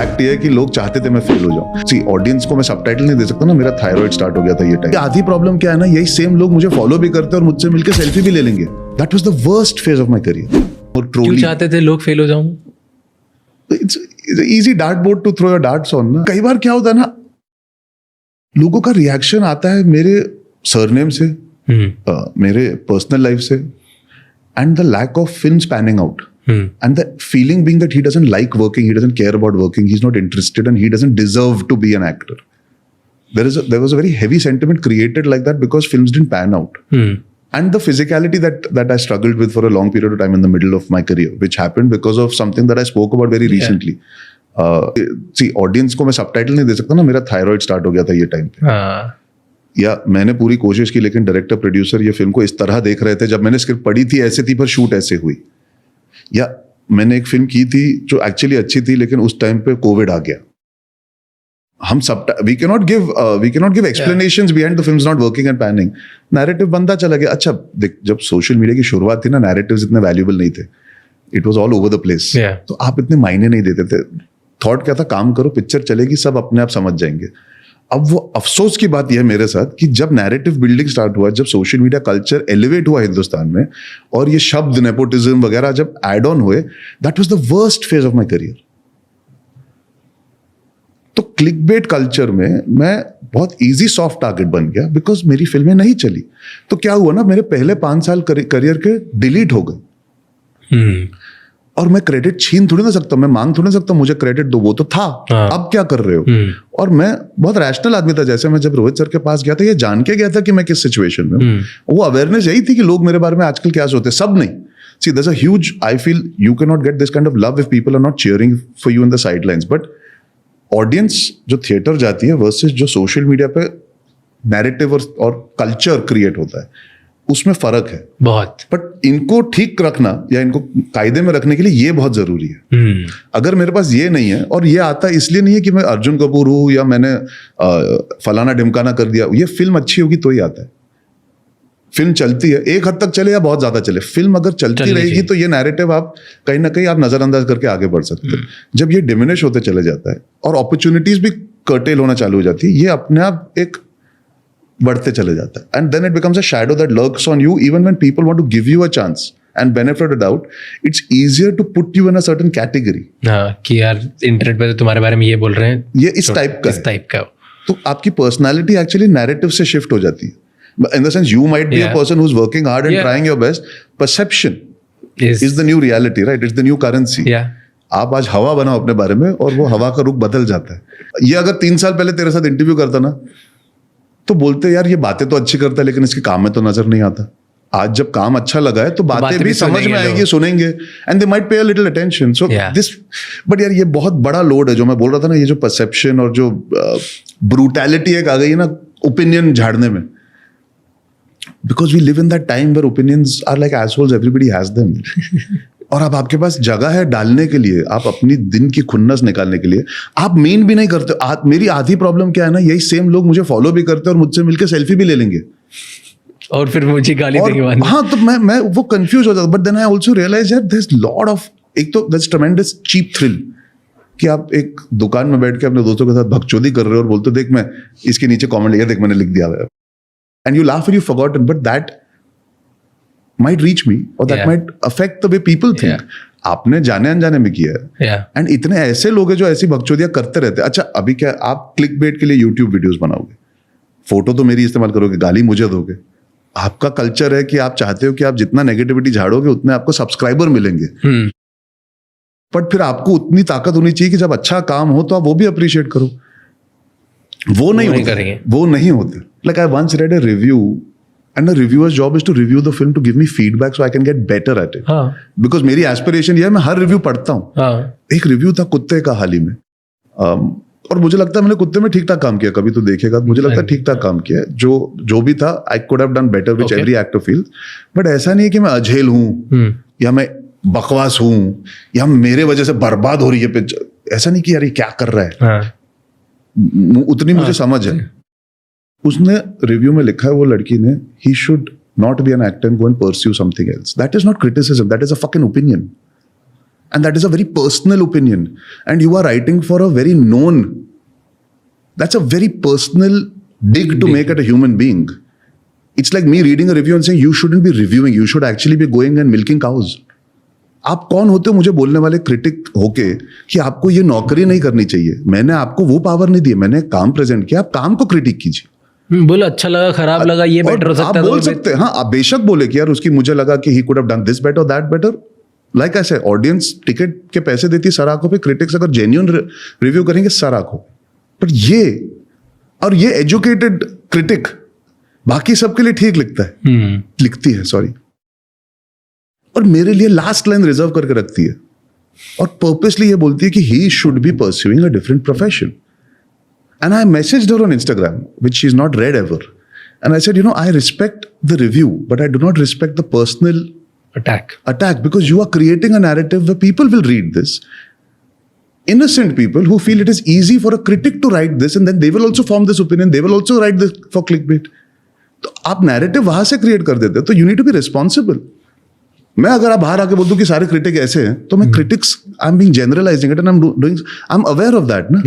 Fact ये है कि लोग चाहते थे मैं फेल हो जाऊं। सी ऑडियंस को मैं सबटाइटल नहीं दे सकता ना, मेरा थायराइड स्टार्ट हो गया था ये टाइम। आधी प्रॉब्लम क्या है ना, यही सेम लोग मुझे फॉलो भी करते और मुझसे मिलकर सेल्फी भी ले लेंगे। That was the worst phase of my career. और क्यों चाहते थे लोग फेल हो जाऊं? It's easy dart board to throw your darts on ना। कई बार क्या होता है ना, लोगों का रिएक्शन आता है मेरे सरनेम से, मेरे पर्सनल लाइफ से, and the lack of films panning out. And the feeling being that he doesn't like working, he doesn't care about working, he's not interested, and he doesn't deserve to be an actor. There was a very heavy sentiment created like that because films didn't pan out. And the physicality that I struggled with for a long period of time in the middle of my career, which happened because of something that I spoke about very recently. See, audience को मैं subtitle नहीं दे सकता ना, मेरा thyroid start हो गया था ये time पे. या मैंने पूरी कोशिश की, लेकिन डायरेक्टर प्रोड्यूसर ये फिल्म को इस तरह देख रहे थे, जब मैंने स्क्रिप्ट पढ़ी थी ऐसे थी पर शूट ऐसे हुई. या मैंने एक फिल्म की थी जो एक्चुअली अच्छी थी, लेकिन उस टाइम पे कोविड आ गया. हम सब we can not give explanations behind the films not working and panning. Narrative बनता चला गया. अच्छा देख, जब सोशल मीडिया की शुरुआत थी ना, नैरेटिव्स इतने वैल्यूएबल नहीं थे. It was all over the place. तो आप इतने मायने नहीं देते थे. थॉट क्या था, काम करो, पिक्चर चलेगी, सब अपने आप समझ जाएंगे. अब वो अफसोस की बात यह है मेरे साथ कि जब नैरेटिव बिल्डिंग स्टार्ट हुआ, जब सोशल मीडिया कल्चर एलिवेट हुआ हिंदुस्तान में, और ये शब्द नेपोटिज्म वगैरह जब एड ऑन हुए, that was the worst phase of my career. तो क्लिकबेट कल्चर में मैं बहुत इजी सॉफ्ट टारगेट बन गया बिकॉज मेरी फिल्में नहीं चली. तो क्या हुआ ना, मेरे पहले 5 साल करियर के डिलीट हो गए. और मैं क्रेडिट छीन थोड़ी ना सकता, मैं मांग थोड़ी ना सकता मुझे क्रेडिट दो, वो तो था. अब क्या कर रहे हो? और मैं बहुत रैशनल आदमी था. जैसे मैं जब रोहित सर के पास गया था, ये जान के गया था कि मैं किस सिचुएशन में हूं. वो अवेयरनेस यही थी कि लोग मेरे बारे में आजकल क्या सोचते, सब नहीं. See there is a huge, I feel you can not get this kind of love if people are not cheering for you in the sidelines. But audience जो थिएटर जाती है वर्सेस जो सोशल मीडिया पे narrative और culture create होता है, उसमें फर्क है बहुत. बट इनको ठीक रखना या इनको कायदे में रखने के लिए ये बहुत जरूरी है. अगर मेरे पास ये नहीं है, और ये आता इसलिए नहीं है कि मैं अर्जुन कपूर हूं या मैंने फलाना ढिमकाना कर दिया. ये फिल्म अच्छी होगी तो ही आता है. फिल्म चलती है, एक हद तक चले या बहुत ज्यादा चले, फिल्म अगर चलती रहेगी तो ये नैरेटिव आप कहीं ना कहीं आप नजरअंदाज करके आगे बढ़ सकते हैं. जब ये डिमिनिश होते चले जाता है और अपॉर्चुनिटीज भी कर्टेल होना चालू हो जाती है, ये अपने आप एक बढ़ते चले जाता है. And then it becomes a shadow that lurks on you even when people want to give you a chance and benefit a doubt. It's easier to put you in a certain category. कि यार internet पे तो तुम्हारे बारे में ये बोल रहे हैं, ये इस टाइप का. तो आपकी पर्सनालिटी एक्चुअली नैरेटिव से शिफ्ट हो जाती है. In the sense, you might be a person who's working hard and trying your best. Perception is the new reality, right? It's the new currency. आप आज हवा बनाओ अपने बारे में और वो हवा का रुख बदल जाता है. ये अगर 3 साल पहले तेरे साथ इंटरव्यू करता ना, तो बोलते यार ये बातें तो अच्छी करता है लेकिन इसके काम में तो नजर नहीं आता. आज जब काम अच्छा लगा है तो बातें भी समझ में आएंगी, सुनेंगे, एंड दे माइट पे a little attention. So this, but यार ये बहुत बड़ा लोड है जो मैं बोल रहा था ना, ये जो परसेप्शन और जो ब्रूटैलिटी एक आ गई है ना ओपिनियन झाड़ने में. Because we live in that time where opinions are like assholes, everybody has them. और अब आपके पास जगह है डालने के लिए, आप अपनी दिन की खुन्नस निकालने के लिए आप मीन भी नहीं करते. मेरी आधी प्रॉब्लम क्या है ना, यही सेम लोग मुझे फॉलो भी करते और मुझसे मिलकर सेल्फी भी ले लेंगे और फिर मुझे गाली देंगे. हाँ, तो मैं वो कंफ्यूज हो जाता. But then I also realise that there is lot of, एक तो दैट्स ट्रेमेंडस चीप थ्रिल कि आप एक दुकान में बैठ के अपने दोस्तों के साथ भगचोदी कर रहे हो और बोलते देख मैं इसके नीचे कॉमेंट लिखा, देख मैंने लिख दिया है. And you laugh and you've forgotten, but that might reach me or that might affect the way people think. आपने जाने अनजाने में किया है. एंड इतने ऐसे लोग हैं जो ऐसी बकचोदियां करते रहते हैं. अच्छा अभी क्या आप क्लिक बेट के लिए यूट्यूब वीडियोस बनाओगे, फोटो तो मेरी इस्तेमाल करोगे, गाली मुझे दोगे. आपका कल्चर है कि आप चाहते हो कि आप जितना नेगेटिविटी झाड़ोगे उतने आपको सब्सक्राइबर मिलेंगे. बट फिर आपको उतनी ताकत होनी चाहिए कि जब अच्छा काम हो तो आप वो भी अप्रिशिएट करो. वो नहीं होते. Like I once read a review, and a reviewer's job is to review the film to give me feedback so I can get better at it. Because मेरी aspiration ये है, मैं हर रिव्यू पढ़ता हूँ. एक रिव्यू था कुत्ते का हाल ही में, और मुझे लगता है मैंने कुत्ते में ठीक ठाक काम किया. कभी तो देखेगा, मुझे लगता है ठीक ठाक काम किया. जो भी था I could have done better, which every actor feels. But ऐसा नहीं है कि मैं अझेल हूँ या मैं बकवास हूँ या मेरे वजह से बर्बाद हो रही है पिक्चर. ऐसा नहीं कि यार ये क्या कर रहा है. उतनी मुझे समझ है. उसने रिव्यू में लिखा है वो लड़की ने, he should not be an actor and go and pursue something else. That is not criticism, that is a fucking opinion. and that is a very personal opinion, and you are writing for a very known, that's a very personal dig to make at a human being. It's like me reading a review and saying you shouldn't be reviewing, you should actually be going and milking cows. आप कौन होते हो मुझे बोलने वाले critic होके कि आपको ये नौकरी नहीं करनी चाहिए? मैंने आपको वो पावर नहीं दी, मैंने काम प्रेजेंट किया, आप काम को क्रिटिक कीजिए। बोलो अच्छा लगा, खराब लगा, ये बेटर हो सकता है, आप बोल सकते हैं, हाँ आप बेशक बोले कि यार उसकी मुझे लगा कि he could have done this better that better. Like ऐसे ऑडियंस टिकट के पैसे देती है सर आंखों पे, क्रिटिक्स अगर जेन्युइन रिव्यू करेंगे सर आंखों, पर ये एजुकेटेड क्रिटिक बाकी सबके लिए ठीक लिखता है, लिखती है सॉरी, और मेरे लिए लास्ट लाइन रिजर्व करके रखती है और पर्पसली ये बोलती है कि he should be pursuing a different profession. And I messaged her on Instagram, which she's not read ever, and I said, you know, I respect the review, but I do not respect the personal attack, because you are creating a narrative where people will read this, innocent people who feel it is easy for a critic to write this, and then they will also form this opinion, they will also write this for clickbait. तो आप narrative वहां से create कर देते हो, तो you need to be responsible. मैं अगर आप बाहर आके बोल दूं कि सारे क्रिटिक ऐसे हैं, तो मैं critics I am being generalising it and I am aware of that ना।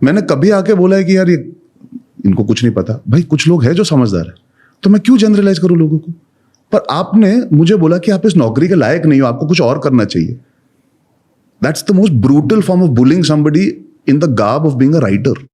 मैंने कभी आके बोला है कि यार ये इनको कुछ नहीं पता, भाई कुछ लोग हैं जो समझदार है, तो मैं क्यों जनरलाइज करूं लोगों को? पर आपने मुझे बोला कि आप इस नौकरी के लायक नहीं हो, आपको कुछ और करना चाहिए। That's the most brutal form of bullying somebody in the garb of being a writer.